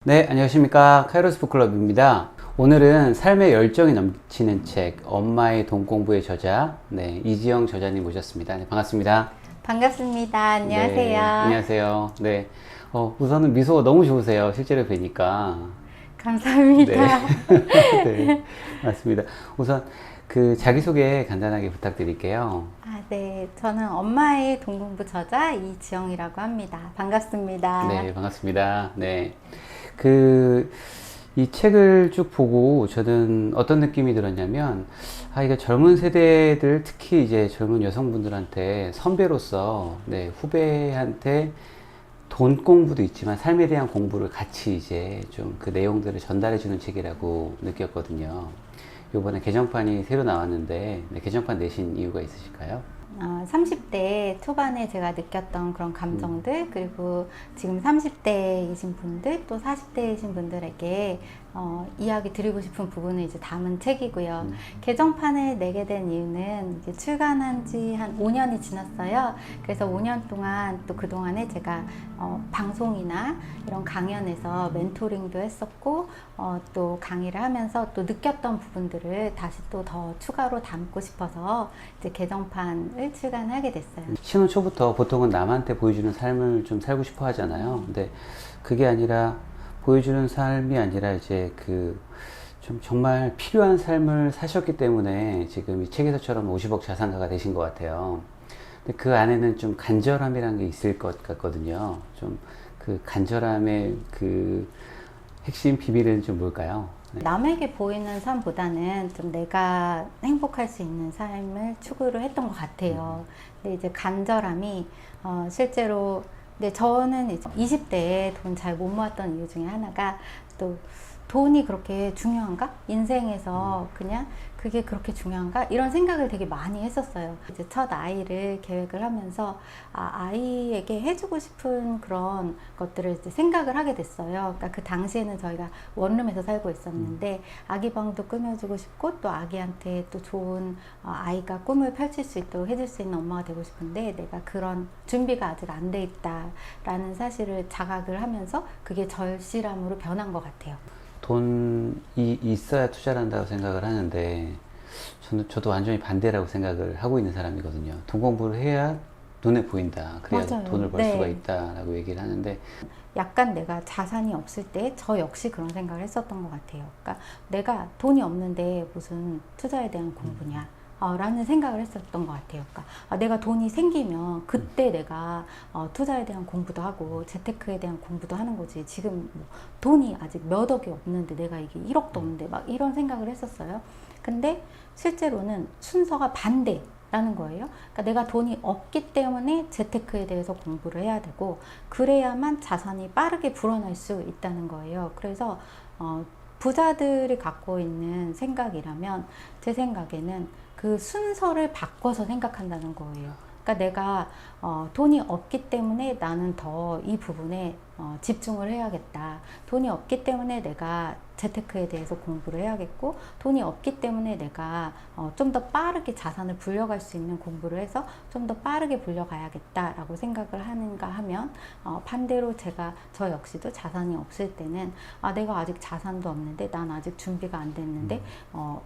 네, 안녕하십니까. 카이로스 북클럽입니다. 오늘은 삶의 열정이 넘치는 책, 엄마의 돈 공부의 저자, 네, 이지영 저자님 모셨습니다. 네, 반갑습니다. 반갑습니다. 안녕하세요. 네, 안녕하세요. 네, 우선은 미소가 너무 좋으세요. 실제로 뵈니까. 감사합니다. 네, 네, 맞습니다. 우선 그 자기소개 간단하게 부탁드릴게요. 네. 저는 엄마의 돈 공부 저자 이지영이라고 합니다. 반갑습니다. 네, 반갑습니다. 네. 이 책을 쭉 보고 저는 어떤 느낌이 들었냐면, 이거 젊은 세대들, 특히 이제 젊은 여성분들한테 선배로서, 네, 후배한테 돈 공부도 있지만 삶에 대한 공부를 같이 이제 좀 그 내용들을 전달해 주는 책이라고 느꼈거든요. 요번에 개정판이 새로 나왔는데, 네, 개정판 내신 이유가 있으실까요? 30대 초반에 제가 느꼈던 그런 감정들, 그리고 지금 30대이신 분들, 또 40대이신 분들에게 이야기 드리고 싶은 부분을 이제 담은 책이고요. 개정판을 내게 된 이유는 이제 출간한 지 한 5년이 지났어요. 그래서 5년 동안 또 그동안에 제가 방송이나 이런 강연에서 멘토링도 했었고, 또 강의를 하면서 또 느꼈던 부분들을 다시 또 더 추가로 담고 싶어서 이제 개정판을 출간하게 됐어요. 신혼 초부터 보통은 남한테 보여주는 삶을 좀 살고 싶어 하잖아요. 근데 그게 아니라 보여주는 삶이 아니라 이제 좀 정말 필요한 삶을 사셨기 때문에 지금 이 책에서처럼 50억 자산가가 되신 것 같아요. 근데 그 안에는 좀 간절함이라는 게 있을 것 같거든요. 좀 그 간절함의 그 핵심 비밀은 좀 뭘까요? 네. 남에게 보이는 삶보다는 좀 내가 행복할 수 있는 삶을 추구를 했던 것 같아요. 근데 이제 간절함이 실제로, 근데 저는 이제 20대에 돈 잘 못 모았던 이유 중에 하나가, 또 돈이 그렇게 중요한가? 인생에서 그냥 그게 그렇게 중요한가? 이런 생각을 되게 많이 했었어요. 이제 첫 아이를 계획을 하면서 아이에게 해주고 싶은 그런 것들을 이제 생각을 하게 됐어요. 그러니까 그 당시에는 저희가 원룸에서 살고 있었는데 아기 방도 꾸며주고 싶고, 또 아기한테 또 좋은 아이가 꿈을 펼칠 수 있도록 해줄 수 있는 엄마가 되고 싶은데, 내가 그런 준비가 아직 안 돼 있다라는 사실을 자각을 하면서 그게 절실함으로 변한 것 같아요. 돈이 있어야 투자를 한다고 생각을 하는데, 저도 완전히 반대라고 생각을 하고 있는 사람이거든요. 돈 공부를 해야 눈에 보인다. 그래야 맞아요. 돈을 벌 네. 수가 있다라고 얘기를 하는데, 약간 내가 자산이 없을 때 저 역시 그런 생각을 했었던 것 같아요. 그러니까 내가 돈이 없는데 무슨 투자에 대한 공부냐 라는 생각을 했었던 것 같아요. 그러니까 내가 돈이 생기면 그때 내가 투자에 대한 공부도 하고 재테크에 대한 공부도 하는 거지, 지금 뭐 돈이 아직 몇 억이 없는데 내가 이게 1억도 없는데 막 이런 생각을 했었어요. 근데 실제로는 순서가 반대라는 거예요. 그러니까 내가 돈이 없기 때문에 재테크에 대해서 공부를 해야 되고, 그래야만 자산이 빠르게 불어날 수 있다는 거예요. 그래서 부자들이 갖고 있는 생각이라면, 제 생각에는 그 순서를 바꿔서 생각한다는 거예요. 그러니까 내가 돈이 없기 때문에 나는 더 이 부분에 집중을 해야겠다. 돈이 없기 때문에 내가 재테크에 대해서 공부를 해야겠고, 돈이 없기 때문에 내가 좀 더 빠르게 자산을 불려갈 수 있는 공부를 해서 좀 더 빠르게 불려가야겠다라고 생각을 하는가 하면, 반대로 저 역시도 자산이 없을 때는 내가 아직 자산도 없는데, 난 아직 준비가 안 됐는데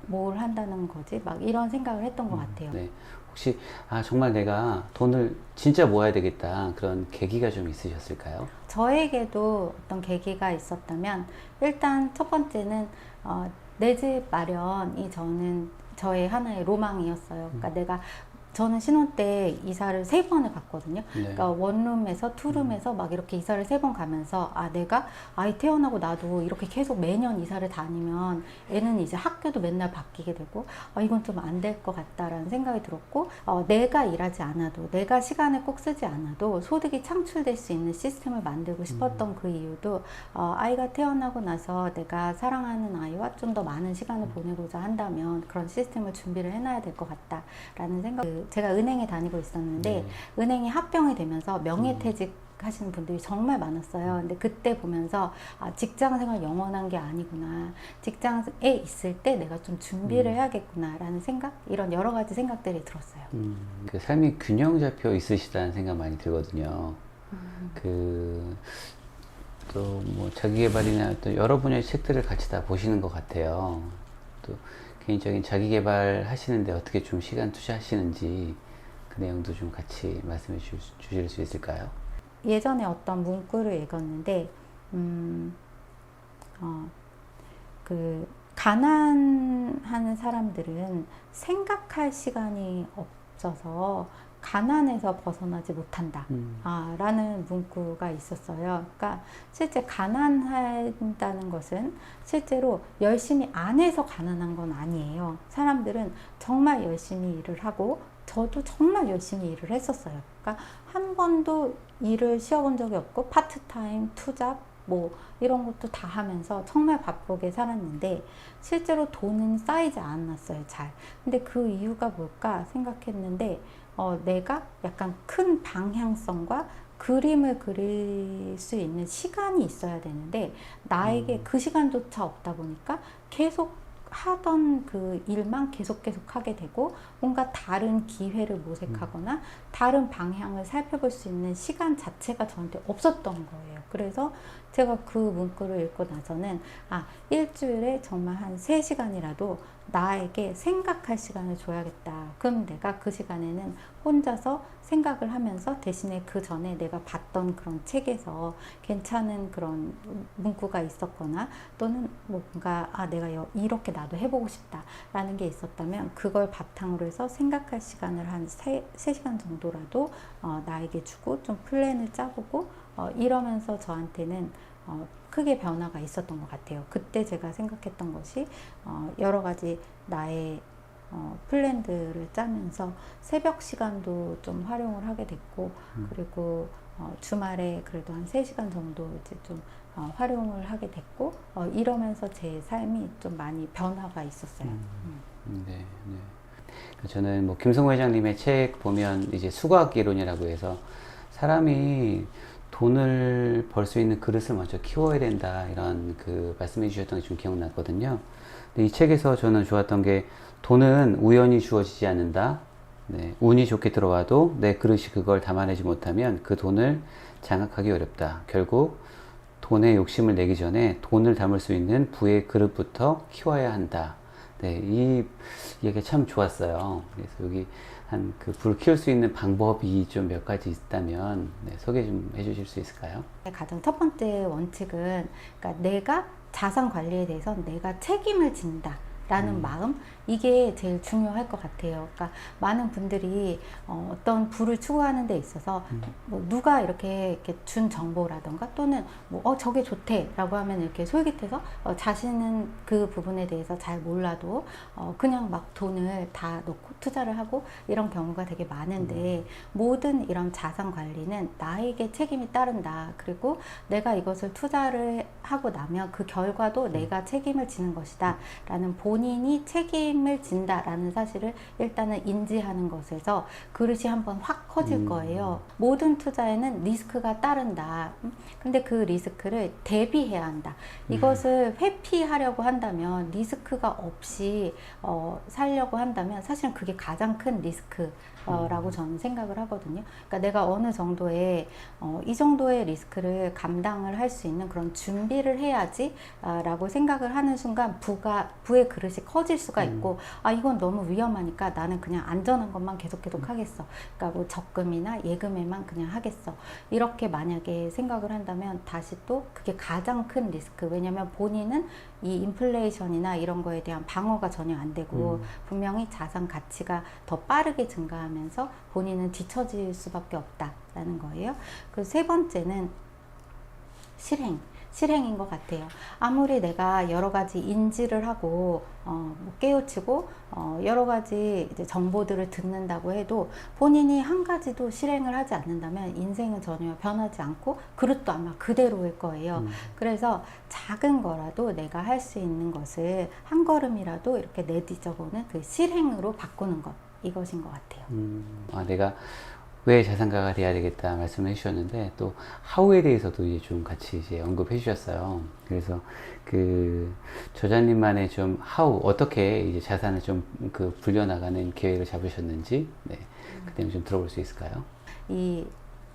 뭘 한다는 거지? 막 이런 생각을 했던 것 같아요. 네. 혹시 정말 내가 돈을 진짜 모아야 되겠다, 그런 계기가 좀 있으셨을까요? 저에게도 어떤 계기가 있었다면, 일단 첫 번째는 내 집 마련이 저의 하나의 로망이었어요. 그러니까 저는 신혼 때 이사를 3번을 갔거든요. 네. 그러니까 원룸에서 투룸에서 막 이렇게 이사를 3번 가면서, 내가 아이 태어나고 나도 이렇게 계속 매년 이사를 다니면 애는 이제 학교도 맨날 바뀌게 되고, 이건 좀 안 될 것 같다라는 생각이 들었고, 내가 일하지 않아도, 내가 시간을 꼭 쓰지 않아도 소득이 창출될 수 있는 시스템을 만들고 싶었던 그 이유도, 아이가 태어나고 나서 내가 사랑하는 아이와 좀 더 많은 시간을 보내고자 한다면 그런 시스템을 준비를 해놔야 될 것 같다라는 생각. 제가 은행에 다니고 있었는데, 은행이 합병이 되면서 명예퇴직 하시는 분들이 정말 많았어요. 근데 그때 보면서 직장 생활 영원한 게 아니구나, 직장에 있을 때 내가 좀 준비를 해야겠구나 라는 생각, 이런 여러 가지 생각들이 들었어요. 그 삶이 균형 잡혀 있으시다는 생각 많이 들거든요. 또 뭐 자기계발이나 또 여러 분야의 책들을 같이 다 보시는 것 같아요. 또 개인적인 자기계발 하시는데 어떻게 좀 시간 투자하시는지 그 내용도 좀 같이 말씀해 주실 수 있을까요? 예전에 어떤 문구를 읽었는데, 그 가난한 사람들은 생각할 시간이 없어서 가난에서 벗어나지 못한다. 라는 문구가 있었어요. 그러니까 실제 가난한다는 것은 실제로 열심히 안 해서 가난한 건 아니에요. 사람들은 정말 열심히 일을 하고, 저도 정말 열심히 일을 했었어요. 그러니까 한 번도 일을 쉬어본 적이 없고, 파트타임, 투잡, 뭐 이런 것도 다 하면서 정말 바쁘게 살았는데 실제로 돈은 쌓이지 않았어요, 잘. 근데 그 이유가 뭘까 생각했는데 내가 약간 큰 방향성과 그림을 그릴 수 있는 시간이 있어야 되는데 나에게 그 시간조차 없다 보니까 계속 하던 그 일만 계속 하게 되고 뭔가 다른 기회를 모색하거나 다른 방향을 살펴볼 수 있는 시간 자체가 저한테 없었던 거예요. 그래서 제가 그 문구를 읽고 나서는 일주일에 정말 한 3시간이라도 나에게 생각할 시간을 줘야겠다. 그럼 내가 그 시간에는 혼자서 생각을 하면서 대신에 그 전에 내가 봤던 그런 책에서 괜찮은 그런 문구가 있었거나 또는 뭔가 내가 이렇게 나도 해보고 싶다 라는 게 있었다면 그걸 바탕으로 해서 생각할 시간을 한 3시간 정도라도 나에게 주고 좀 플랜을 짜보고 이러면서 저한테는 크게 변화가 있었던 것 같아요. 그때 제가 생각했던 것이 여러 가지 나의 플랜들을 짜면서 새벽 시간도 좀 활용을 하게 됐고 그리고 주말에 그래도 한 3시간 정도 이제 좀 활용을 하게 됐고 이러면서 제 삶이 좀 많이 변화가 있었어요. 네. 저는 뭐 김성호 회장님의 책 보면 이제 수거학 이론이라고 해서 사람이 돈을 벌 수 있는 그릇을 먼저 키워야 된다 이런 그 말씀해 주셨던 게 좀 기억났거든요. 근데 이 책에서 저는 좋았던 게 돈은 우연히 주어지지 않는다. 네, 운이 좋게 들어와도 내 그릇이 그걸 담아내지 못하면 그 돈을 장악하기 어렵다. 결국 돈에 욕심을 내기 전에 돈을 담을 수 있는 부의 그릇부터 키워야 한다. 네, 이 얘기가 참 좋았어요. 그래서 여기 한 그 불 키울 수 있는 방법이 좀 몇 가지 있다면 소개 좀 해주실 수 있을까요? 가장 첫 번째 원칙은 그러니까 내가 자산 관리에 대해서 내가 책임을 진다. 라는 마음 이게 제일 중요할 것 같아요. 그러니까 많은 분들이 어떤 부를 추구하는 데 있어서 뭐 누가 이렇게 준 정보라던가 또는 뭐 저게 좋대라고 하면 이렇게 솔깃해서 자신은 그 부분에 대해서 잘 몰라도 그냥 막 돈을 다 넣고 투자를 하고 이런 경우가 되게 많은데 모든 이런 자산 관리는 나에게 책임이 따른다. 그리고 내가 이것을 투자를 하고 나면 그 결과도 내가 책임을 지는 것이다. 라는 본인이 책임을 진다라는 사실을 일단은 인지하는 것에서 그릇이 한번 확 커질 거예요. 모든 투자에는 리스크가 따른다. 근데 그 리스크를 대비해야 한다. 이것을 회피하려고 한다면 리스크가 없이 살려고 한다면 사실은 그게 가장 큰 리스크라고 저는 생각을 하거든요. 그러니까 내가 어느 정도의 이 정도의 리스크를 감당을 할 수 있는 그런 준비를 해야지 라고 생각을 하는 순간 부의 그릇이 커질 수가 있고 이건 너무 위험하니까 나는 그냥 안전한 것만 계속 하겠어. 그러니까 뭐 적금이나 예금에만 그냥 하겠어. 이렇게 만약에 생각을 한다면 다시 또 그게 가장 큰 리스크. 왜냐면 본인은 이 인플레이션이나 이런 거에 대한 방어가 전혀 안 되고 분명히 자산 가치가 더 빠르게 증가하면서 본인은 뒤처질 수밖에 없다라는 거예요. 그 세 번째는 실행인 것 같아요. 아무리 내가 여러 가지 인지를 하고 뭐 깨우치고 여러 가지 이제 정보들을 듣는다고 해도 본인이 한 가지도 실행을 하지 않는다면 인생은 전혀 변하지 않고 그릇도 아마 그대로일 거예요. 그래서 작은 거라도 내가 할 수 있는 것을 한 걸음이라도 이렇게 내디뎌보는 그 실행으로 바꾸는 것, 이것인 것 같아요. 내가 왜 자산가가 돼야 되겠다 말씀해 주셨는데 또 하우에 대해서도 이제 좀 같이 이제 언급해 주셨어요. 그래서 그 저자님만의 좀 하우 어떻게 이제 자산을 좀 그 불려나가는 계획을 잡으셨는지 그 때문에 좀 들어볼 수 있을까요? 이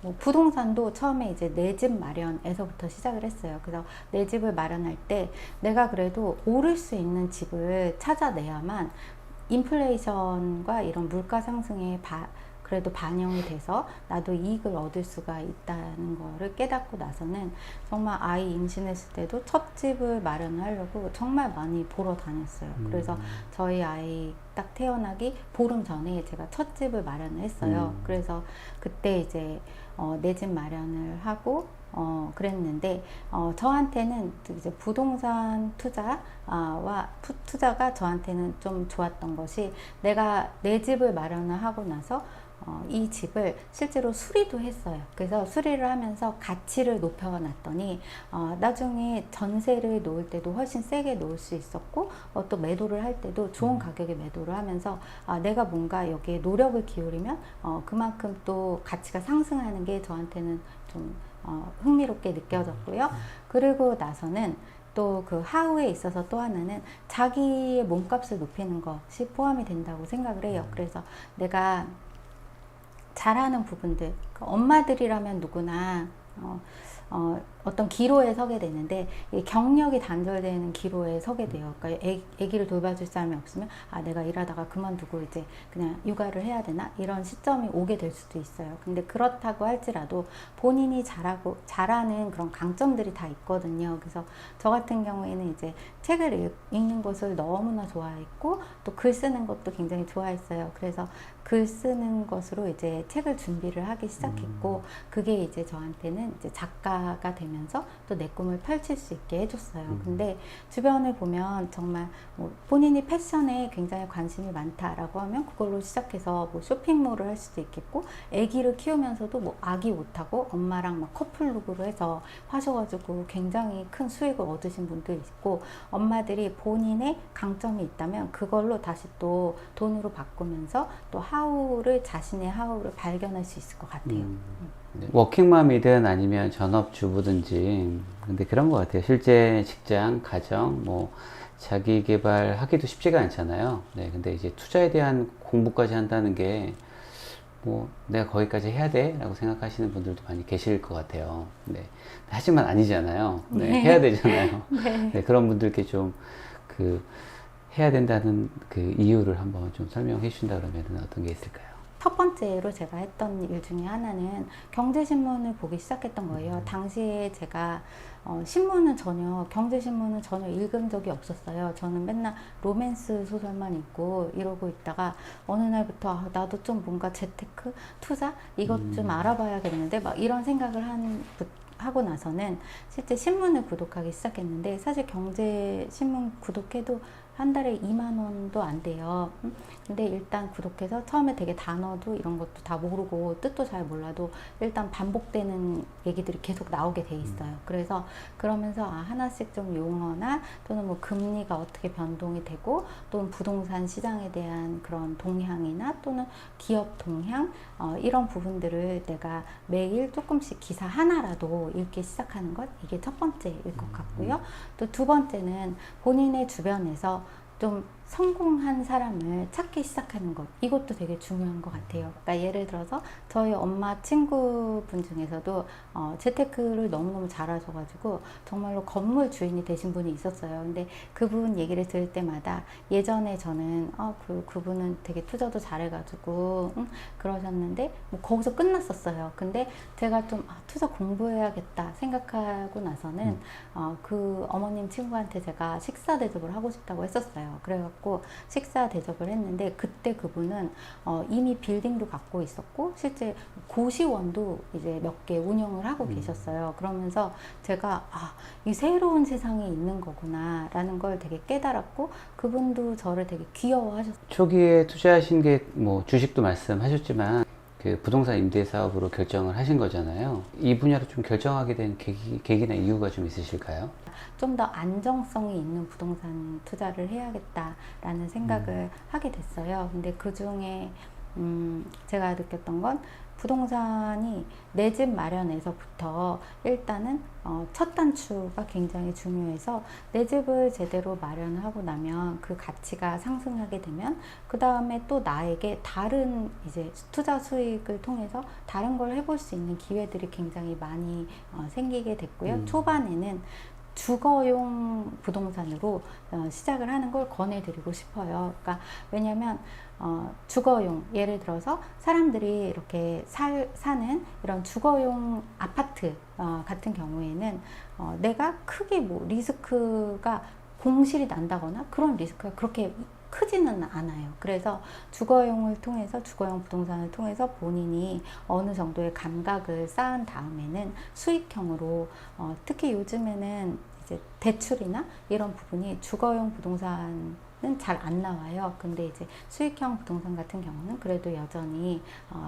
뭐 부동산도 처음에 이제 내 집 마련에서부터 시작을 했어요. 그래서 내 집을 마련할 때 내가 그래도 오를 수 있는 집을 찾아내야만 인플레이션과 이런 물가 상승에 그래도 반영이 돼서 나도 이익을 얻을 수가 있다는 거를 깨닫고 나서는 정말 아이 임신했을 때도 첫 집을 마련하려고 정말 많이 보러 다녔어요. 그래서 저희 아이 딱 태어나기 보름 전에 제가 첫 집을 마련을 했어요. 그래서 그때 이제 내 집 마련을 하고 그랬는데 저한테는 이제 부동산 투자가 저한테는 좀 좋았던 것이 내가 내 집을 마련을 하고 나서 이 집을 실제로 수리도 했어요. 그래서 수리를 하면서 가치를 높여놨더니 나중에 전세를 놓을 때도 훨씬 세게 놓을 수 있었고 또 매도를 할 때도 좋은 가격에 매도를 하면서 내가 뭔가 여기에 노력을 기울이면 그만큼 또 가치가 상승하는 게 저한테는 좀 흥미롭게 느껴졌고요. 그리고 나서는 또 그 하우에 있어서 또 하나는 자기의 몸값을 높이는 것이 포함이 된다고 생각을 해요. 그래서 내가 잘하는 부분들, 엄마들이라면 누구나 어떤 기로에 서게 되는데 이 경력이 단절되는 기로에 서게 돼요. 그러니까 아기를 돌봐줄 사람이 없으면 내가 일하다가 그만두고 이제 그냥 육아를 해야 되나 이런 시점이 오게 될 수도 있어요. 근데 그렇다고 할지라도 본인이 잘하는 그런 강점들이 다 있거든요. 그래서 저 같은 경우에는 이제 책을 읽는 것을 너무나 좋아했고 또 글 쓰는 것도 굉장히 좋아했어요. 그래서 글 쓰는 것으로 이제 책을 준비를 하기 시작했고 그게 이제 저한테는 이제 작가가 되면서 또 내 꿈을 펼칠 수 있게 해줬어요. 근데 주변을 보면 정말 뭐 본인이 패션에 굉장히 관심이 많다라고 하면 그걸로 시작해서 뭐 쇼핑몰을 할 수도 있겠고 아기를 키우면서도 뭐 아기 옷하고 엄마랑 막 커플룩으로 해서 하셔가지고 굉장히 큰 수익을 얻으신 분도 있고 엄마들이 본인의 강점이 있다면 그걸로 다시 또 돈으로 바꾸면서 또 자신의 하우를 발견할 수 있을 것 같아요. 워킹맘이든 아니면 전업주부든지 근데 그런 것 같아요. 실제 직장, 가정, 뭐 자기 개발하기도 쉽지가 않잖아요. 네, 근데 이제 투자에 대한 공부까지 한다는 게 뭐 내가 거기까지 해야 돼? 라고 생각하시는 분들도 많이 계실 것 같아요. 네. 하지만 아니잖아요. 네, 네. 해야 되잖아요. 네. 네, 그런 분들께 좀 해야 된다는 그 이유를 한번 좀 설명해 주신다 그러면 어떤 게 있을까요? 첫 번째로 제가 했던 일 중에 하나는 경제신문을 보기 시작했던 거예요. 당시에 제가 경제신문은 전혀 읽은 적이 없었어요. 저는 맨날 로맨스 소설만 읽고 이러고 있다가 어느 날부터 나도 좀 뭔가 재테크, 투자 이것 좀 알아봐야겠는데 막 이런 생각을 하고 나서는 실제 신문을 구독하기 시작했는데 사실 경제신문 구독해도 한 달에 2만 원도 안 돼요. 근데 일단 구독해서 처음에 되게 단어도 이런 것도 다 모르고 뜻도 잘 몰라도 일단 반복되는 얘기들이 계속 나오게 돼 있어요. 그래서 그러면서 하나씩 좀 용어나 또는 뭐 금리가 어떻게 변동이 되고 또는 부동산 시장에 대한 그런 동향이나 또는 기업 동향 이런 부분들을 내가 매일 조금씩 기사 하나라도 읽기 시작하는 것 이게 첫 번째일 것 같고요. 또 두 번째는 본인의 주변에서 좀 성공한 사람을 찾기 시작하는 것 이것도 되게 중요한 것 같아요. 그러니까 예를 들어서 저희 엄마 친구분 중에서도 재테크를 너무너무 잘하셔가지고 정말로 건물 주인이 되신 분이 있었어요. 근데 그분 얘기를 들을 때마다 예전에 저는 그분은 되게 투자도 잘해가지고 그러셨는데 뭐 거기서 끝났었어요. 근데 제가 좀 투자 공부해야겠다 생각하고 나서는 그 어머님 친구한테 제가 식사 대접을 하고 싶다고 했었어요. 그래갖고 식사 대접을 했는데 그때 그분은 이미 빌딩도 갖고 있었고 실제 고시원도 이제 몇 개 운영을 하고 계셨어요. 그러면서 제가 이 새로운 세상에 있는 거구나 라는 걸 되게 깨달았고 그분도 저를 되게 귀여워하셨어요. 초기에 투자하신 게 뭐 주식도 말씀하셨지만 그 부동산 임대 사업으로 결정을 하신 거잖아요. 이 분야로 좀 결정하게 된 계기나 이유가 좀 있으실까요? 좀 더 안정성이 있는 부동산 투자를 해야겠다라는 생각을 하게 됐어요. 근데 그 중에 제가 느꼈던 건 부동산이 내 집 마련에서부터 일단은 첫 단추가 굉장히 중요해서 내 집을 제대로 마련하고 나면 그 가치가 상승하게 되면 그 다음에 또 나에게 다른 이제 투자 수익을 통해서 다른 걸 해볼 수 있는 기회들이 굉장히 많이 생기게 됐고요. 초반에는 주거용 부동산으로 시작을 하는 걸 권해드리고 싶어요. 그러니까 왜냐하면 주거용, 예를 들어서 사람들이 이렇게 사는 이런 주거용 아파트 같은 경우에는 내가 크게 뭐 리스크가 공실이 난다거나 그런 리스크가 그렇게 크지는 않아요. 그래서 주거용을 통해서, 주거용 부동산을 통해서 본인이 어느 정도의 감각을 쌓은 다음에는 수익형으로, 특히 요즘에는 이제 대출이나 이런 부분이 주거용 부동산은 잘 안 나와요. 근데 이제 수익형 부동산 같은 경우는 그래도 여전히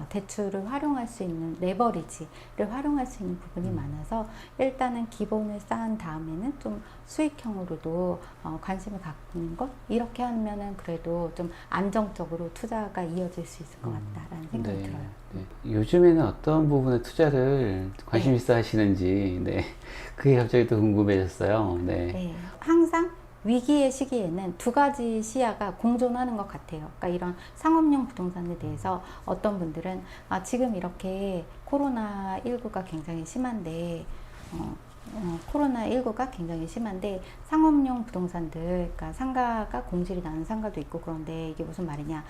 대출을 활용할 수 있는, 레버리지를 활용할 수 있는 부분이 많아서 일단은 기본을 쌓은 다음에는 좀 수익형으로도 관심을 갖는 것, 이렇게 하면은 그래도 좀 안정적으로 투자가 이어질 수 있을 것 같다라는 생각이 네, 들어요. 네. 요즘에는 어떤 부분에 투자를 관심 네. 있어 하시는지, 네. 그게 갑자기 또 궁금해졌어요. 네. 네, 항상 위기의 시기에는 두 가지 시야가 공존하는 것 같아요. 그러니까 이런 상업용 부동산에 대해서 어떤 분들은 지금 이렇게 코로나19가 굉장히 심한데 상업용 부동산들, 그러니까 상가가 공실이 나는 상가도 있고 그런데 이게 무슨 말이냐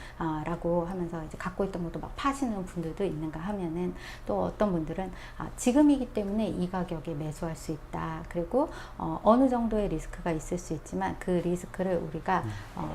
라고 하면서 이제 갖고 있던 것도 막 파시는 분들도 있는가 하면은, 또 어떤 분들은 지금이기 때문에 이 가격에 매수할 수 있다. 그리고 어느 정도의 리스크가 있을 수 있지만 그 리스크를 우리가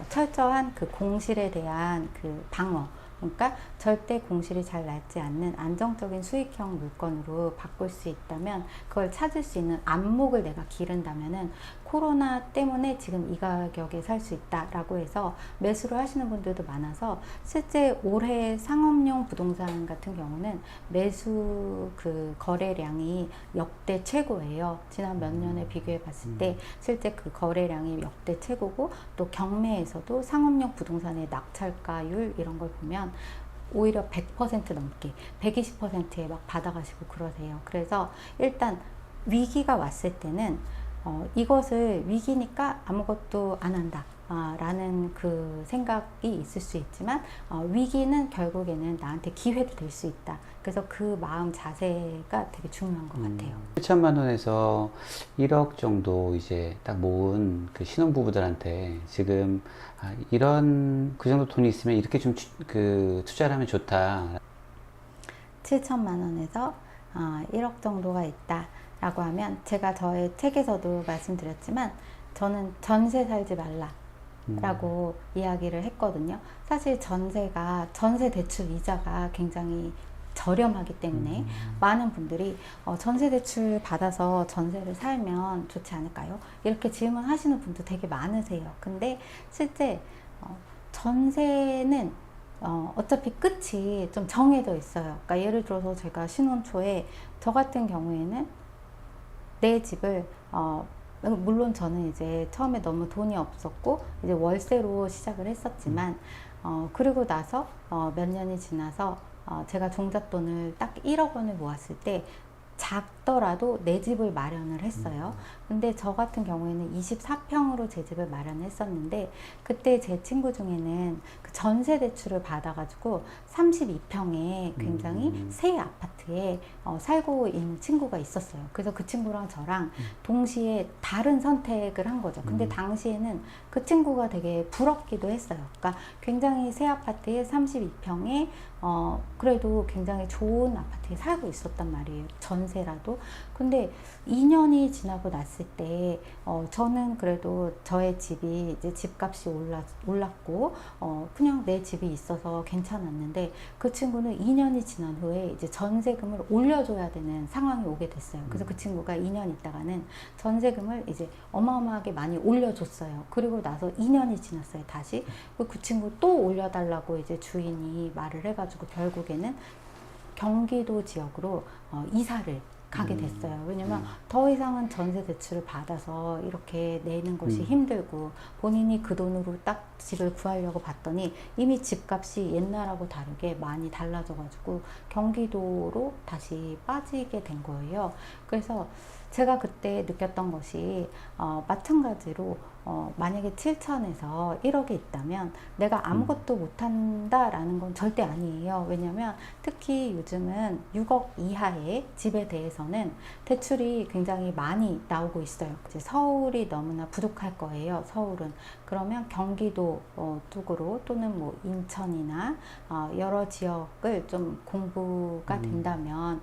철저한 그 공실에 대한 그 방어, 그러니까 절대 공실이 잘 나지 않는 안정적인 수익형 물건으로 바꿀 수 있다면, 그걸 찾을 수 있는 안목을 내가 기른다면은 코로나 때문에 지금 이 가격에 살 수 있다라고 해서 매수를 하시는 분들도 많아서, 실제 올해 상업용 부동산 같은 경우는 매수 그 거래량이 역대 최고예요. 지난 몇 년에 비교해 봤을 때 실제 그 거래량이 역대 최고고, 또 경매에서도 상업용 부동산의 낙찰가율 이런 걸 보면 오히려 100% 넘게 120%에 막 받아가시고 그러세요. 그래서 일단 위기가 왔을 때는 이것을 위기니까 아무것도 안 한다 라는 그 생각이 있을 수 있지만, 위기는 결국에는 나한테 기회도 될 수 있다. 그래서 그 마음 자세가 되게 중요한 것 같아요. 7천만 원에서 1억 정도 이제 딱 모은 그 신혼부부들한테 지금 이런 그 정도 돈이 있으면 이렇게 좀 그 투자를 하면 좋다. 7천만 원에서 1억 정도가 있다 라고 하면, 제가 저의 책에서도 말씀드렸지만 저는 전세 살지 말라 라고 이야기를 했거든요. 사실 전세 대출 이자가 굉장히 저렴하기 때문에 많은 분들이 전세 대출 받아서 전세를 살면 좋지 않을까요? 이렇게 질문하시는 분도 되게 많으세요. 근데 실제 전세는 어차피 끝이 좀 정해져 있어요. 그러니까 예를 들어서 제가 신혼 초에 저 같은 경우에는 내 집을 물론 저는 이제 처음에 너무 돈이 없었고 이제 월세로 시작을 했었지만 그리고 나서 몇 년이 지나서 제가 종잣돈을 딱 1억 원을 모았을 때 작더라도 내 집을 마련을 했어요. 근데 저 같은 경우에는 24평으로 제 집을 마련했었는데, 그때 제 친구 중에는 그 전세 대출을 받아가지고 32평에 굉장히 새 아파트에 살고 있는 친구가 있었어요. 그래서 그 친구랑 저랑 동시에 다른 선택을 한 거죠. 근데 당시에는 그 친구가 되게 부럽기도 했어요. 그러니까 굉장히 새 아파트에 32평에 그래도 굉장히 좋은 아파트에 살고 있었단 말이에요. 전세라도. 근데 2년이 지나고 났을 때 저는 그래도 저의 집이 이제 집값이 올랐고 그냥 내 집이 있어서 괜찮았는데, 그 친구는 2년이 지난 후에 이제 전세금을 올려줘야 되는 상황이 오게 됐어요. 그래서 그 친구가 2년 있다가는 전세금을 이제 어마어마하게 많이 올려줬어요. 그리고 나서 2년이 지났어요. 다시 그 친구 또 올려달라고 이제 주인이 말을 해가지고 결국에는 경기도 지역으로 이사를 가게 됐어요. 왜냐면 더 이상은 전세 대출을 받아서 이렇게 내는 것이 힘들고, 본인이 그 돈으로 딱 집을 구하려고 봤더니 이미 집값이 옛날하고 다르게 많이 달라져가지고 경기도로 다시 빠지게 된 거예요. 그래서 제가 그때 느꼈던 것이 마찬가지로 만약에 7천에서 1억이 있다면 내가 아무것도 못한다라는 건 절대 아니에요. 왜냐면 특히 요즘은 6억 이하의 집에 대해서는 대출이 굉장히 많이 나오고 있어요. 이제 서울이 너무나 부족할 거예요. 서울은. 그러면 경기도 쪽으로 또는 뭐 인천이나 여러 지역을 좀 공부가 된다면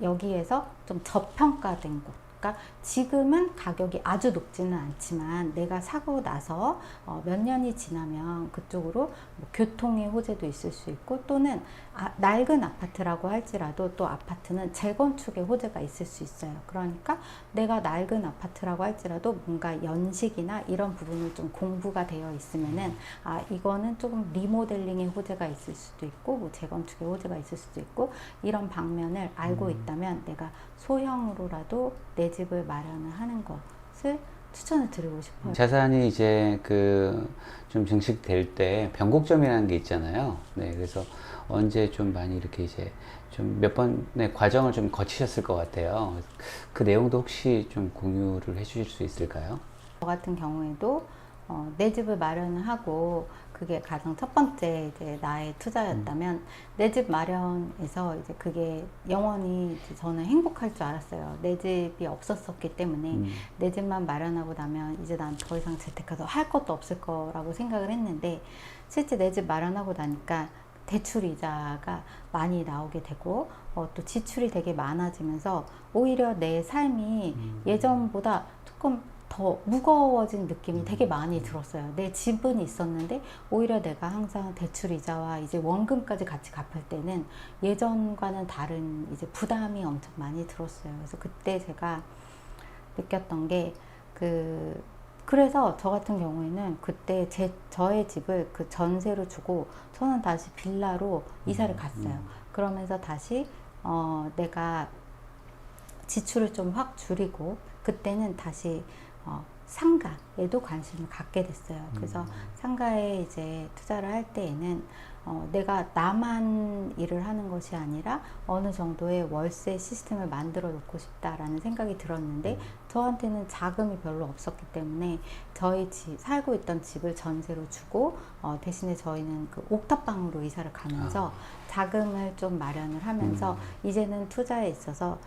여기에서 좀 저평가된 곳, 그러니까 지금은 가격이 아주 높지는 않지만 내가 사고 나서 몇 년이 지나면 그쪽으로 뭐 교통의 호재도 있을 수 있고 또는 낡은 아파트라고 할지라도 또 아파트는 재건축의 호재가 있을 수 있어요. 그러니까 내가 낡은 아파트라고 할지라도 뭔가 연식이나 이런 부분을 좀 공부가 되어 있으면은 이거는 조금 리모델링의 호재가 있을 수도 있고 뭐 재건축의 호재가 있을 수도 있고 이런 방면을 알고 있다면 내가 소형으로라도 내 집을 마련을 하는 것을 추천을 드리고 싶어요. 자산이 이제 좀 증식될 때 변곡점이라는 게 있잖아요. 네, 그래서 언제 좀 많이 이렇게 이제 좀 몇 번의 과정을 좀 거치셨을 것 같아요. 그 내용도 혹시 좀 공유를 해주실 수 있을까요? 저 같은 경우에도 내 집을 마련을 하고 그게 가장 첫 번째 이제 나의 투자였다면 내 집 마련에서 이제 그게 영원히 이제 저는 행복할 줄 알았어요. 내 집이 없었었기 때문에 내 집만 마련하고 나면 이제 난 더 이상 재테크도 할 것도 없을 거라고 생각을 했는데 실제 내 집 마련하고 나니까 대출 이자가 많이 나오게 되고 또 지출이 되게 많아지면서 오히려 내 삶이 예전보다 조금 더 무거워진 느낌이 되게 많이 들었어요. 내 집은 있었는데 오히려 내가 항상 대출 이자와 이제 원금까지 같이 갚을 때는 예전과는 다른 이제 부담이 엄청 많이 들었어요. 그래서 그때 제가 느꼈던 게 그래서 저 같은 경우에는 그때 저의 집을 그 전세로 주고 저는 다시 빌라로 이사를 갔어요. 그러면서 다시 내가 지출을 좀 확 줄이고 그때는 다시 상가에도 관심을 갖게 됐어요. 그래서 상가에 이제 투자를 할 때에는 내가 나만 일을 하는 것이 아니라 어느 정도의 월세 시스템을 만들어 놓고 싶다라는 생각이 들었는데 저한테는 자금이 별로 없었기 때문에 저희 살고 있던 집을 전세로 주고 대신에 저희는 그 옥탑방으로 이사를 가면서 자금을 좀 마련을 하면서 이제는 투자에 있어서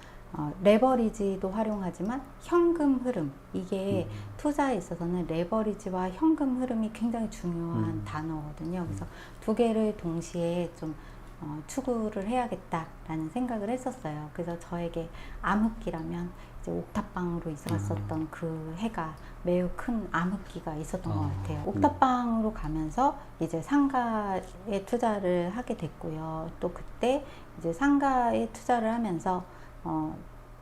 레버리지도 활용하지만 현금 흐름, 이게 투자에 있어서는 레버리지와 현금 흐름이 굉장히 중요한 단어거든요. 그래서 두 개를 동시에 좀 추구를 해야겠다라는 생각을 했었어요. 그래서 저에게 암흑기라면 이제 옥탑방으로 이사 갔었던 그 해가 매우 큰 암흑기가 있었던 것 같아요. 옥탑방으로 가면서 이제 상가에 투자를 하게 됐고요. 또 그때 이제 상가에 투자를 하면서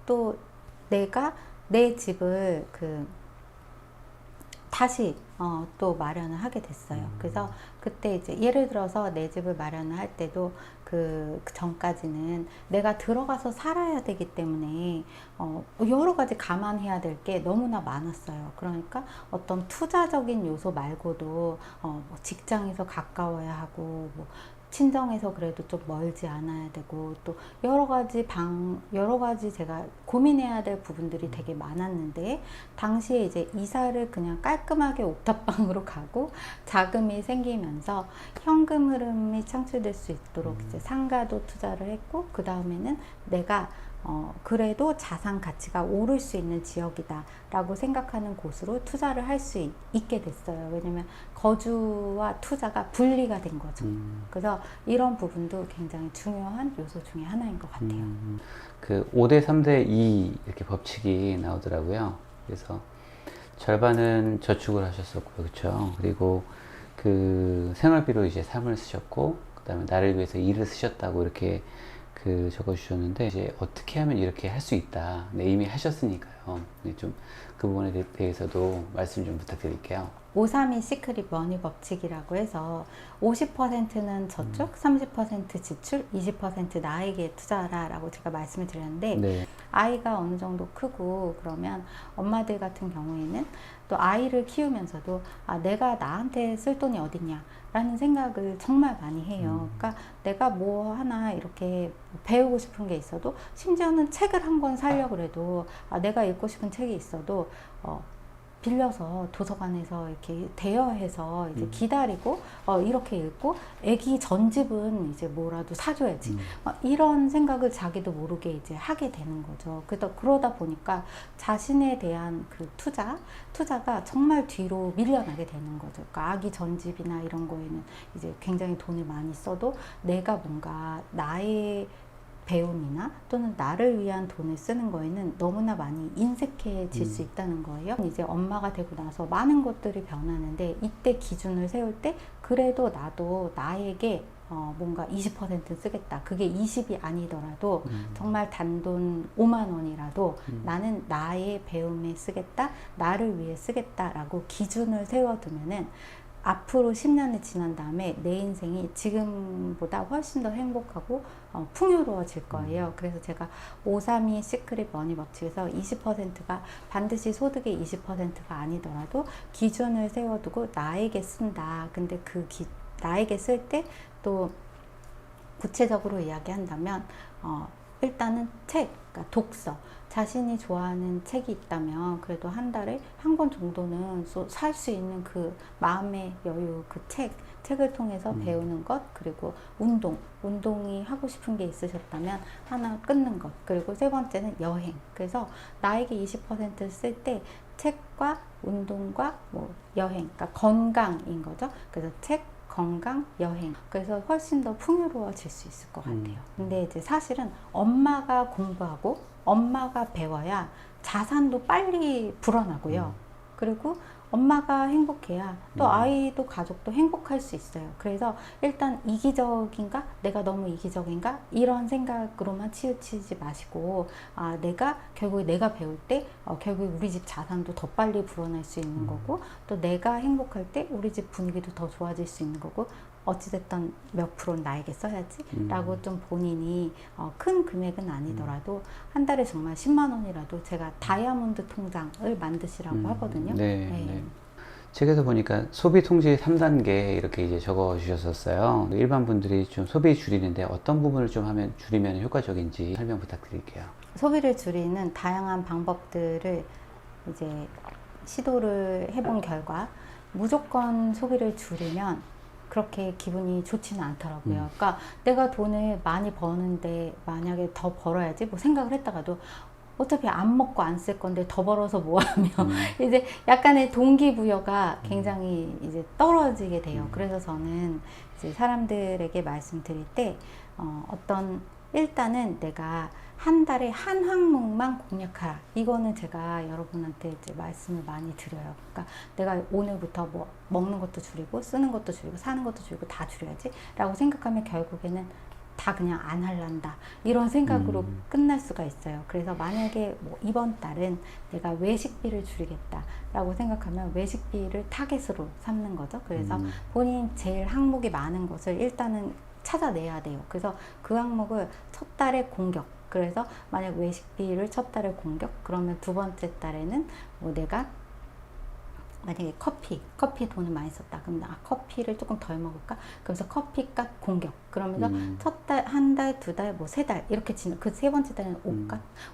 또 내가 내 집을 다시 또 마련을 하게 됐어요. 그래서 그때 이제 예를 들어서 내 집을 마련을 할 때도 그 전까지는 내가 들어가서 살아야 되기 때문에 여러 가지 감안해야 될 게 너무나 많았어요. 그러니까 어떤 투자적인 요소 말고도 뭐 직장에서 가까워야 하고 뭐 친정에서 그래도 좀 멀지 않아야 되고 또 여러 가지 제가 고민해야 될 부분들이 되게 많았는데 당시에 이제 이사를 그냥 깔끔하게 옥탑방으로 가고 자금이 생기면서 현금 흐름이 창출될 수 있도록 이제 상가도 투자를 했고 그 다음에는 내가 그래도 자산 가치가 오를 수 있는 지역이다 라고 생각하는 곳으로 투자를 할 수 있게 됐어요. 왜냐면 거주와 투자가 분리가 된 거죠. 그래서 이런 부분도 굉장히 중요한 요소 중에 하나인 것 같아요. 그 5대 3대 2 이렇게 법칙이 나오더라고요. 그래서 절반은 저축을 하셨었고요. 그렇죠? 그리고 그 생활비로 이제 3을 쓰셨고 그다음에 나를 위해서 2를 쓰셨다고 이렇게 적어주셨는데 이제 어떻게 하면 이렇게 할 수 있다. 네, 이미 하셨으니까요. 좀 그 부분에 대해서도 말씀 좀 부탁드릴게요. 532 시크릿 머니 법칙이라고 해서 50%는 저축, 30% 지출, 20% 나에게 투자하라 라고 제가 말씀을 드렸는데 네. 아이가 어느 정도 크고 그러면 엄마들 같은 경우에는 또 아이를 키우면서도 내가 나한테 쓸 돈이 어딨냐 라는 생각을 정말 많이 해요. 그러니까 내가 뭐 하나 이렇게 배우고 싶은 게 있어도 심지어는 책을 한 권 사려고 해도 내가 이 읽고 싶은 책이 있어도 빌려서 도서관에서 이렇게 대여해서 이제 기다리고 이렇게 읽고 애기 전집은 이제 뭐라도 사줘야지 이런 생각을 자기도 모르게 이제 하게 되는 거죠. 그러다 보니까 자신에 대한 그 투자가 정말 뒤로 밀려나게 되는 거죠. 그러니까 아기 전집이나 이런 거에는 이제 굉장히 돈을 많이 써도 내가 뭔가 나의 배움이나 또는 나를 위한 돈을 쓰는 거에는 너무나 많이 인색해질 수 있다는 거예요. 이제 엄마가 되고 나서 많은 것들이 변하는데 이때 기준을 세울 때 그래도 나도 나에게 뭔가 20% 쓰겠다. 그게 20이 아니더라도 정말 단돈 5만 원이라도 나는 나의 배움에 쓰겠다. 나를 위해 쓰겠다라고 기준을 세워두면은 앞으로 10년이 지난 다음에 내 인생이 지금보다 훨씬 더 행복하고 풍요로워질 거예요. 그래서 제가 532 시크릿 머니 법칙에서 20%가 반드시 소득의 20%가 아니더라도 기준을 세워두고 나에게 쓴다. 근데 나에게 쓸 때 또 구체적으로 이야기한다면 일단은 그러니까 독서. 자신이 좋아하는 책이 있다면 그래도 한 달에 한 권 정도는 살 수 있는 그 마음의 여유, 그 책을 통해서 배우는 것, 그리고 운동이 하고 싶은 게 있으셨다면 하나 끊는 것, 그리고 세 번째는 여행. 그래서 나에게 20% 쓸 때 책과 운동과 뭐 여행, 그러니까 건강인 거죠. 그래서 책, 건강, 여행. 그래서 훨씬 더 풍요로워질 수 있을 것 같아요. 근데 이제 사실은 엄마가 공부하고 엄마가 배워야 자산도 빨리 불어나고요. 그리고 엄마가 행복해야 또 아이도 가족도 행복할 수 있어요. 그래서 일단 이기적인가? 내가 너무 이기적인가? 이런 생각으로만 치우치지 마시고 결국에 내가 배울 때 결국에 우리 집 자산도 더 빨리 불어날 수 있는 거고 또 내가 행복할 때 우리 집 분위기도 더 좋아질 수 있는 거고 어찌됐든 몇 프로는 나에게 써야지 라고 좀 본인이 큰 금액은 아니더라도 한 달에 정말 10만 원이라도 제가 다이아몬드 통장을 만드시라고 하거든요. 네. 책에서 보니까 소비 통제 3단계 이렇게 이제 적어 주셨었어요. 일반 분들이 좀 소비 줄이는데 어떤 부분을 좀 하면 줄이면 효과적인지 설명 부탁드릴게요. 소비를 줄이는 다양한 방법들을 이제 시도를 해본 결과 무조건 소비를 줄이면 그렇게 기분이 좋지는 않더라고요. 그러니까 내가 돈을 많이 버는데 만약에 더 벌어야지 뭐 생각을 했다가도 어차피 안 먹고 안 쓸 건데 더 벌어서 뭐 하며 이제 약간의 동기부여가 굉장히 이제 떨어지게 돼요. 그래서 저는 이제 사람들에게 말씀드릴 때 일단은 내가 한 달에 한 항목만 공략하라. 이거는 제가 여러분한테 이제 말씀을 많이 드려요. 그러니까 내가 오늘부터 뭐 먹는 것도 줄이고 쓰는 것도 줄이고 사는 것도 줄이고 다 줄여야지 라고 생각하면 결국에는 다 그냥 안 할란다 이런 생각으로 끝날 수가 있어요. 그래서 만약에 뭐 이번 달은 내가 외식비를 줄이겠다 라고 생각하면 외식비를 타겟으로 삼는 거죠. 그래서 본인 제일 항목이 많은 것을 일단은 찾아내야 돼요. 그래서 그 항목을 첫 달에 공격. 그래서 만약 외식비를 첫 달에 공격, 그러면 두 번째 달에는 뭐 내가 만약에 커피에 돈을 많이 썼다. 그럼 커피를 조금 덜 먹을까? 그래서 커피값 공격. 그러면서 첫 달, 한 달, 두 달, 뭐 세 달 이렇게 그 세 번째 달에는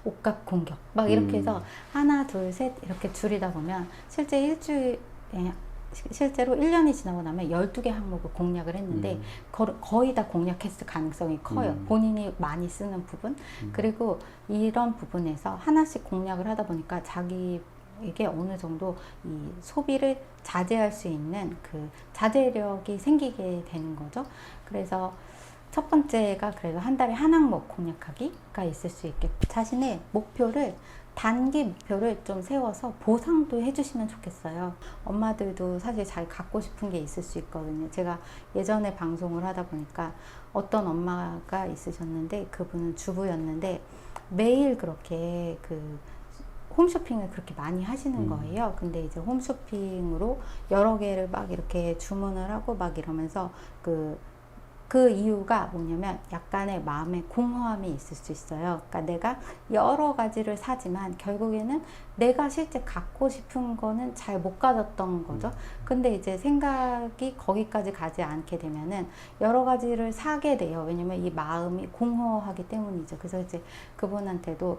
옷값 공격. 막 이렇게 해서 하나, 둘, 셋 이렇게 줄이다 보면 실제로 1년이 지나고 나면 12개 항목을 공략을 했는데 거의 다 공략했을 가능성이 커요. 본인이 많이 쓰는 부분. 그리고 이런 부분에서 하나씩 공략을 하다 보니까 자기에게 어느 정도 이 소비를 자제할 수 있는 그 자제력이 생기게 되는 거죠. 그래서 첫 번째가 그래도 한 달에 한 항목 공략하기가 있을 수 있겠고 자신의 단기 목표를 좀 세워서 보상도 해주시면 좋겠어요. 엄마들도 사실 잘 갖고 싶은 게 있을 수 있거든요. 제가 예전에 방송을 하다 보니까 어떤 엄마가 있으셨는데 그분은 주부였는데 매일 그렇게 홈쇼핑을 그렇게 많이 하시는 거예요. 근데 이제 홈쇼핑으로 여러 개를 막 이렇게 주문을 하고 막 이러면서 그 이유가 뭐냐면 약간의 마음의 공허함이 있을 수 있어요. 그러니까 내가 여러 가지를 사지만 결국에는 내가 실제 갖고 싶은 거는 잘 못 가졌던 거죠. 근데 이제 생각이 거기까지 가지 않게 되면은 여러 가지를 사게 돼요. 왜냐면 이 마음이 공허하기 때문이죠. 그래서 이제 그분한테도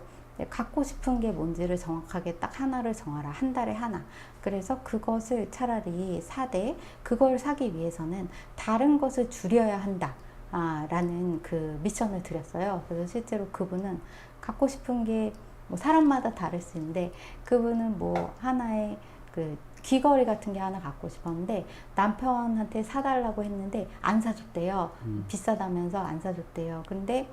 갖고 싶은 게 뭔지를 정확하게 딱 하나를 정하라. 한 달에 하나. 그래서 그것을 차라리 사되 그걸 사기 위해서는 다른 것을 줄여야 한다. 라는 그 미션을 드렸어요. 그래서 실제로 그분은 갖고 싶은 게 뭐 사람마다 다를 수 있는데 그분은 뭐 하나의 그 귀걸이 같은 게 하나 갖고 싶었는데 남편한테 사달라고 했는데 안 사줬대요. 비싸다면서 안 사줬대요. 근데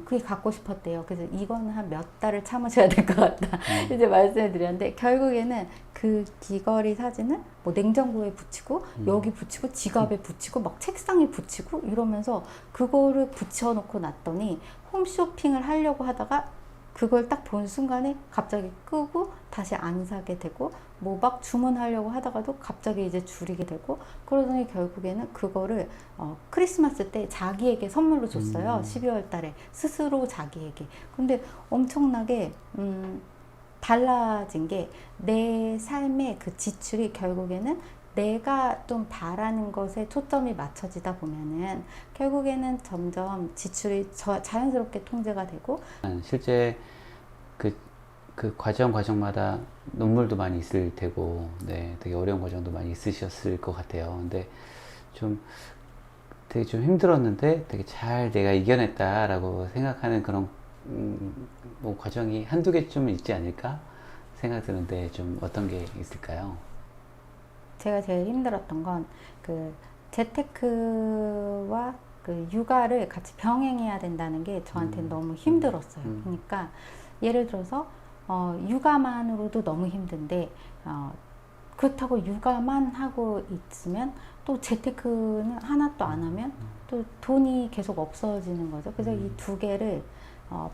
그게 갖고 싶었대요. 그래서 이거는 한 몇 달을 참으셔야 될 것 같다. 이제 말씀을 드렸는데 결국에는 그 귀걸이 사진을 뭐 냉장고에 붙이고 여기 붙이고 지갑에 붙이고 막 책상에 붙이고 이러면서 그거를 붙여놓고 놨더니 홈쇼핑을 하려고 하다가 그걸 딱 본 순간에 갑자기 끄고 다시 안 사게 되고 뭐 막 주문하려고 하다가도 갑자기 이제 줄이게 되고 그러더니 결국에는 그거를 크리스마스 때 자기에게 선물로 줬어요. 12월 달에 스스로 자기에게. 근데 엄청나게 달라진 게 내 삶의 그 지출이 결국에는 내가 좀 바라는 것에 초점이 맞춰지다 보면은 결국에는 점점 지출이 자연스럽게 통제가 되고 실제 그 과정마다 눈물도 많이 있을 테고, 네, 되게 어려운 과정도 많이 있으셨을 것 같아요. 근데 되게 좀 힘들었는데 되게 잘 내가 이겨냈다라고 생각하는 그런 뭐 과정이 한두 개쯤 있지 않을까 생각 드는데 좀 어떤 게 있을까요? 제가 제일 힘들었던 건 그 재테크와 그 육아를 같이 병행해야 된다는 게 저한테는 너무 힘들었어요. 그러니까 예를 들어서 육아만으로도 너무 힘든데 그렇다고 육아만 하고 있으면 또 재테크는 하나도 안 하면 또 돈이 계속 없어지는 거죠. 그래서 이 두 개를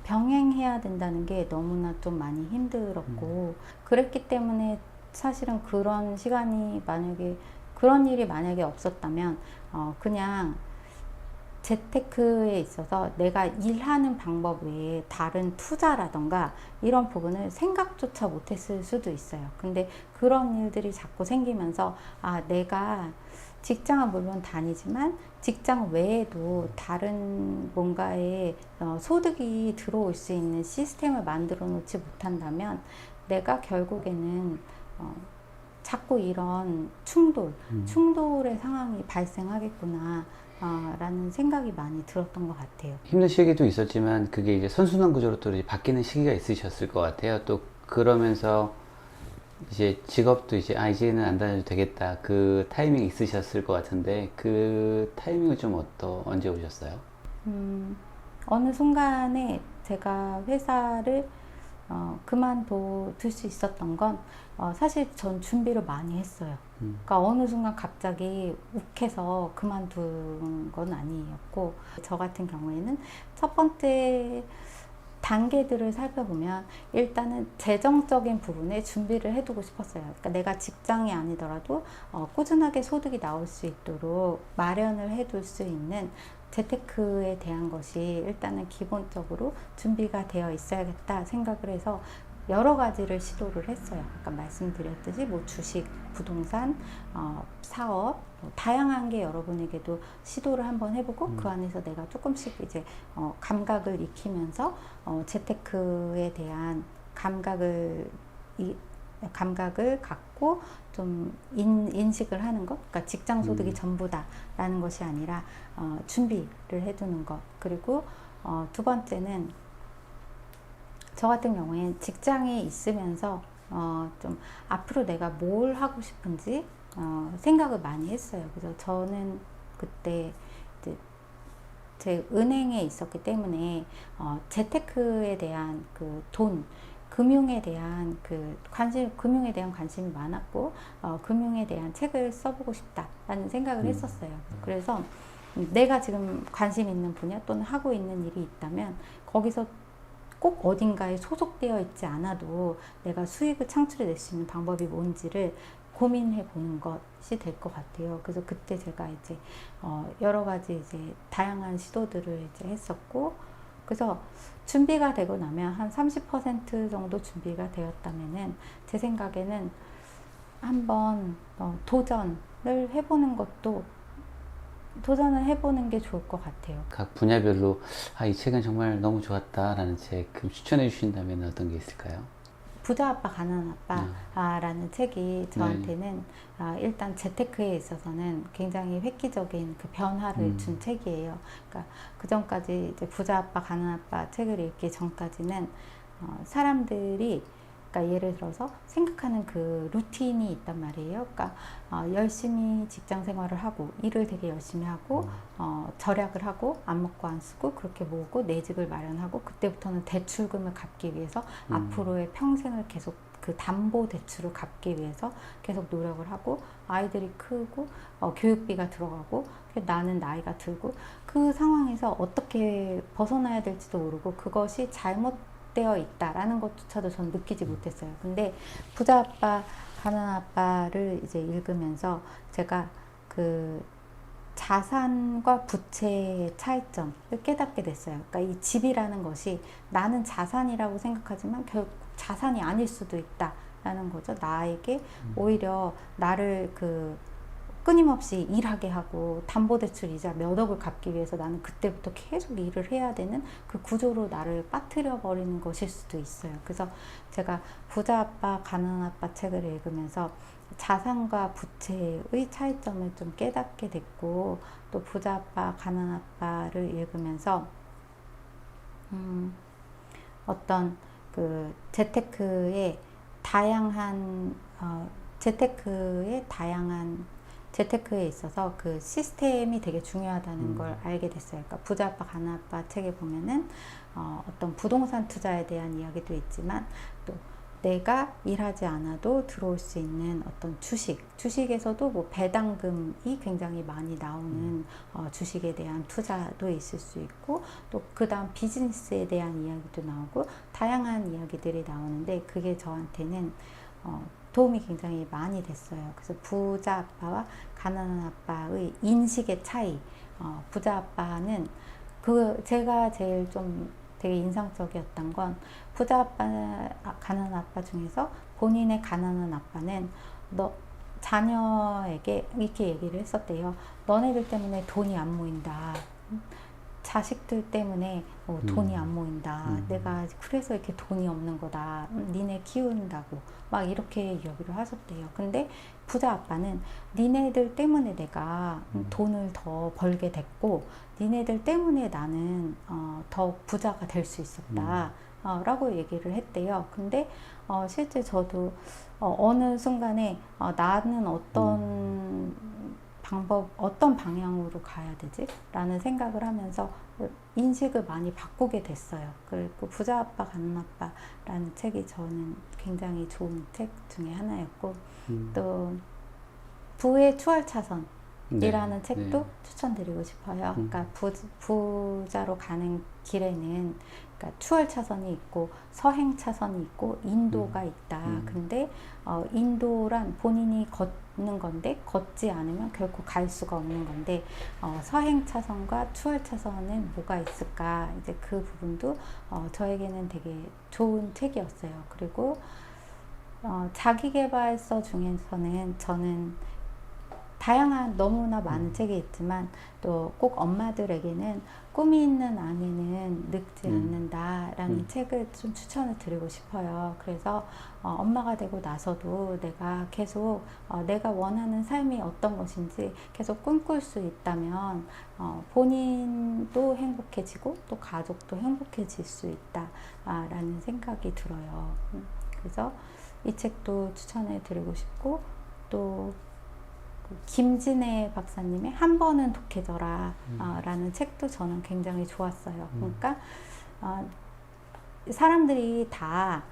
병행해야 된다는 게 너무나 좀 많이 힘들었고 그랬기 때문에 사실은 그런 시간이 만약에 그런 일이 만약에 없었다면 그냥 재테크에 있어서 내가 일하는 방법 외에 다른 투자라던가 이런 부분을 생각조차 못했을 수도 있어요. 근데 그런 일들이 자꾸 생기면서 내가 직장은 물론 다니지만 직장 외에도 다른 뭔가에 소득이 들어올 수 있는 시스템을 만들어 놓지 못한다면 내가 결국에는 자꾸 이런 충돌의 상황이 발생하겠구나. 라는 생각이 많이 들었던 것 같아요. 힘든 시기도 있었지만 그게 이제 선순환 구조로 또 이제 바뀌는 시기가 있으셨을 것 같아요. 또 그러면서 이제 직업도 이제 이제는 안 다녀도 되겠다 그 타이밍이 있으셨을 것 같은데 그 타이밍은 좀 언제 오셨어요? 어느 순간에 제가 회사를 그만둘 수 있었던 건 사실 전 준비를 많이 했어요. 그러니까 어느 순간 갑자기 욱해서 그만둔 건 아니었고 저 같은 경우에는 첫 번째 단계들을 살펴보면 일단은 재정적인 부분에 준비를 해두고 싶었어요. 그러니까 내가 직장이 아니더라도 꾸준하게 소득이 나올 수 있도록 마련을 해둘 수 있는 재테크에 대한 것이 일단은 기본적으로 준비가 되어 있어야겠다 생각을 해서 여러 가지를 시도를 했어요. 아까 말씀드렸듯이 뭐 주식, 부동산, 사업, 다양한 게 여러분에게도 시도를 한번 해보고 그 안에서 내가 조금씩 이제 감각을 익히면서 재테크에 대한 감각을 갖고 좀 인식을 하는 것, 그러니까 직장 소득이 전부다라는 것이 아니라 준비를 해두는 것. 그리고 두 번째는 저 같은 경우엔 직장에 있으면서 좀 앞으로 내가 뭘 하고 싶은지 생각을 많이 했어요. 그래서 저는 그때 이제 제 은행에 있었기 때문에 재테크에 대한 그 돈, 금융에 대한 금융에 대한 관심이 많았고 금융에 대한 책을 써보고 싶다라는 생각을 했었어요. 그래서 내가 지금 관심 있는 분야 또는 하고 있는 일이 있다면 거기서 꼭 어딘가에 소속되어 있지 않아도 내가 수익을 창출해낼 수 있는 방법이 뭔지를 고민해 보는 것이 될 것 같아요. 그래서 그때 제가 이제 여러 가지 이제 다양한 시도들을 이제 했었고, 그래서 준비가 되고 나면 한 30% 정도 준비가 되었다면은 제 생각에는 한번 도전을 해보는 것도 도전을 해보는 게 좋을 것 같아요. 각 분야별로 이 책은 정말 너무 좋았다라는 책 추천해 주신다면 어떤 게 있을까요? 부자 아빠 가난한 아빠라는 책이 저한테는 일단 재테크에 있어서는 굉장히 획기적인 그 변화를 준 책이에요. 그러니까 그 전까지 이제 부자 아빠 가난한 아빠 책을 읽기 전까지는 사람들이, 그러니까 예를 들어서 생각하는 그 루틴이 있단 말이에요. 그러니까 열심히 직장 생활을 하고 일을 되게 열심히 하고 절약을 하고 안 먹고 안 쓰고 그렇게 모으고 내 집을 마련하고 그때부터는 대출금을 갚기 위해서 앞으로의 평생을 계속 그 담보 대출을 갚기 위해서 계속 노력을 하고 아이들이 크고 교육비가 들어가고 나는 나이가 들고 그 상황에서 어떻게 벗어나야 될지도 모르고 그것이 잘못되어 있다라는 것조차도 전 느끼지 못했어요. 근데 부자 아빠 가난한 아빠를 이제 읽으면서 제가 그 자산과 부채의 차이점을 깨닫게 됐어요. 그러니까 이 집이라는 것이 나는 자산이라고 생각하지만 결국 자산이 아닐 수도 있다라는 거죠. 나에게 오히려 나를 그 끊임없이 일하게 하고 담보대출 이자 몇 억을 갚기 위해서 나는 그때부터 계속 일을 해야 되는 그 구조로 나를 빠뜨려 버리는 것일 수도 있어요. 그래서 제가 부자 아빠 가난한 아빠 책을 읽으면서 자산과 부채의 차이점을 좀 깨닫게 됐고, 또 부자 아빠 가난한 아빠를 읽으면서 어떤 그 재테크의 다양한 재테크에 있어서 그 시스템이 되게 중요하다는 걸 알게 됐어요. 그러니까 부자 아빠 가난한 아빠 책에 보면은 어떤 부동산 투자에 대한 이야기도 있지만 또 내가 일하지 않아도 들어올 수 있는 어떤 주식에서도 뭐 배당금이 굉장히 많이 나오는 주식에 대한 투자도 있을 수 있고, 또 그 다음 비즈니스에 대한 이야기도 나오고 다양한 이야기들이 나오는데 그게 저한테는 도움이 굉장히 많이 됐어요. 그래서 부자 아빠와 가난한 아빠의 인식의 차이, 부자 아빠는 제가 제일 좀 되게 인상적이었던 건 부자 아빠, 가난한 아빠 중에서 본인의 가난한 아빠는 자녀에게 이렇게 얘기를 했었대요. 너네들 때문에 돈이 안 모인다. 자식들 때문에 돈이 안 모인다. 내가 그래서 이렇게 돈이 없는 거다. 니네 키운다고 막 이렇게 이야기를 하셨대요. 근데 부자 아빠는 니네들 때문에 내가 돈을 더 벌게 됐고 니네들 때문에 나는 더 부자가 될 수 있었다. 라고 얘기를 했대요. 근데 실제 저도 어느 순간에 나는 어떤 방향으로 가야 되지? 라는 생각을 하면서 인식을 많이 바꾸게 됐어요. 그리고 부자 아빠 가난한 아빠라는 책이 저는 굉장히 좋은 책 중에 하나였고, 또 부의 추월차선이라는 책도 추천드리고 싶어요. 그러니까 부자로 가는 길에는 그러니까 추월차선이 있고 서행차선이 있고 인도가 있다. 근데 인도란 본인이 걷는 건데 걷지 않으면 결코 갈 수가 없는 건데 서행차선과 추월차선은 뭐가 있을까? 이제 그 부분도 저에게는 되게 좋은 책이었어요. 그리고 자기계발서 중에서는 저는 다양한 너무나 많은 책이 있지만 또 꼭 엄마들에게는 꿈이 있는 아내는 늙지 않는다라는 책을 좀 추천을 드리고 싶어요. 그래서 엄마가 되고 나서도 내가 계속 내가 원하는 삶이 어떤 것인지 계속 꿈꿀 수 있다면 본인도 행복해지고 또 가족도 행복해질 수 있다라는 생각이 들어요. 그래서 이 책도 추천해 드리고 싶고, 또 김진애 박사님의 한 번은 독해져라 라는 책도 저는 굉장히 좋았어요. 그러니까 사람들이 다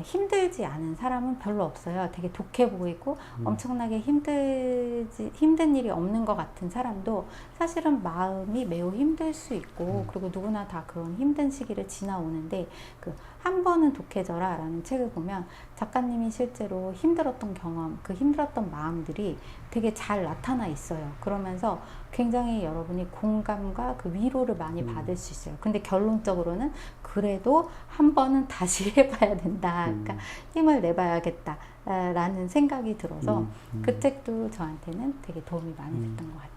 힘들지 않은 사람은 별로 없어요. 되게 독해 보이고 엄청나게 힘든 일이 없는 것 같은 사람도 사실은 마음이 매우 힘들 수 있고, 그리고 누구나 다 그런 힘든 시기를 지나오는데 그 한 번은 독해져라 라는 책을 보면 작가님이 실제로 힘들었던 경험, 그 힘들었던 마음들이 되게 잘 나타나 있어요. 그러면서 굉장히 여러분이 공감과 그 위로를 많이 받을 수 있어요. 근데 결론적으로는 그래도 한 번은 다시 해봐야 된다. 그러니까 힘을 내봐야겠다 라는 생각이 들어서 그 책도 저한테는 되게 도움이 많이 됐던 것 같아요.